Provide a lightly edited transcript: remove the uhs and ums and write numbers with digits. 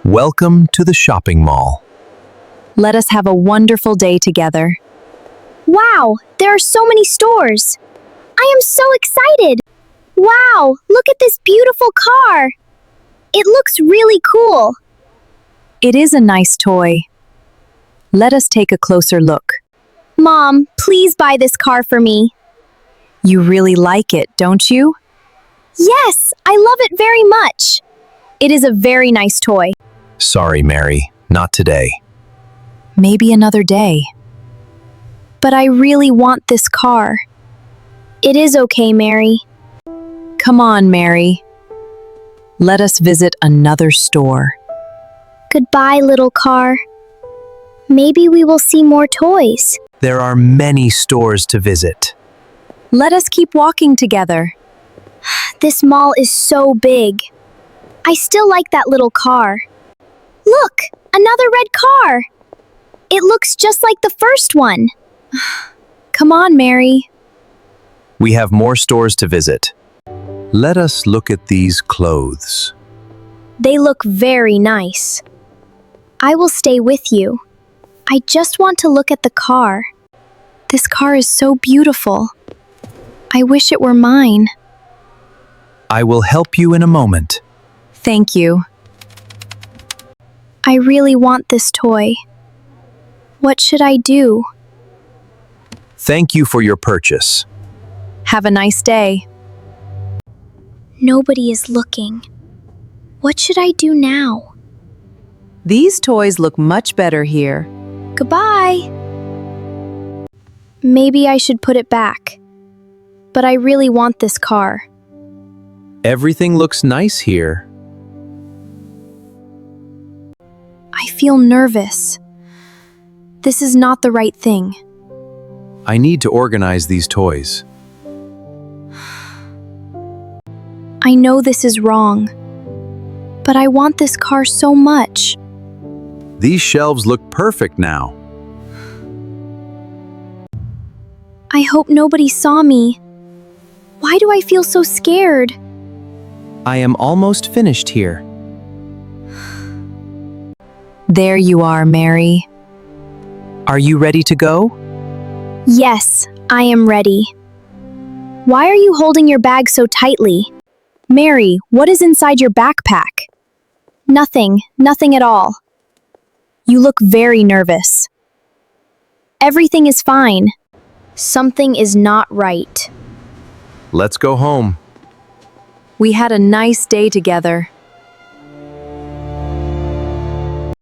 Welcome to the shopping mall. Let us have a wonderful day together. Wow, there are so many stores. I am so excited. Wow, look at this beautiful car. It looks really cool. It is a nice toy. Let us take a closer look. Mom, please buy this car for me. You really like it, don't you? Yes, I love it very much. It is a very nice toy. Sorry, Mary, not today. Maybe another day. But I really want this car. It is okay, Mary. Come on, Mary. Let us visit another store. Goodbye, little car. Maybe we will see more toys. There are many stores to visit. Let us keep walking together. This mall is so big. I still like that little car. Look, another red car. It looks just like the first one. Come on, Mary. We have more stores to visit. Let us look at these clothes. They look very nice. I will stay with you. I just want to look at the car. This car is so beautiful. I wish it were mine. I will help you in a moment. Thank you. I really want this toy. What should I do? Thank you for your purchase. Have a nice day. Nobody is looking. What should I do now? These toys look much better here. Goodbye. Maybe I should put it back. But I really want this car. Everything looks nice here. I feel nervous. This is not the right thing. I need to organize these toys. I know this is wrong. But I want this car so much. These shelves look perfect now. I hope nobody saw me. Why do I feel so scared? I am almost finished here. There you are, Mary. Are you ready to go? Yes, I am ready. Why are you holding your bag so tightly? Mary, what is inside your backpack? Nothing at all. You look very nervous. Everything is fine. Something is not right. Let's go home. We had a nice day together.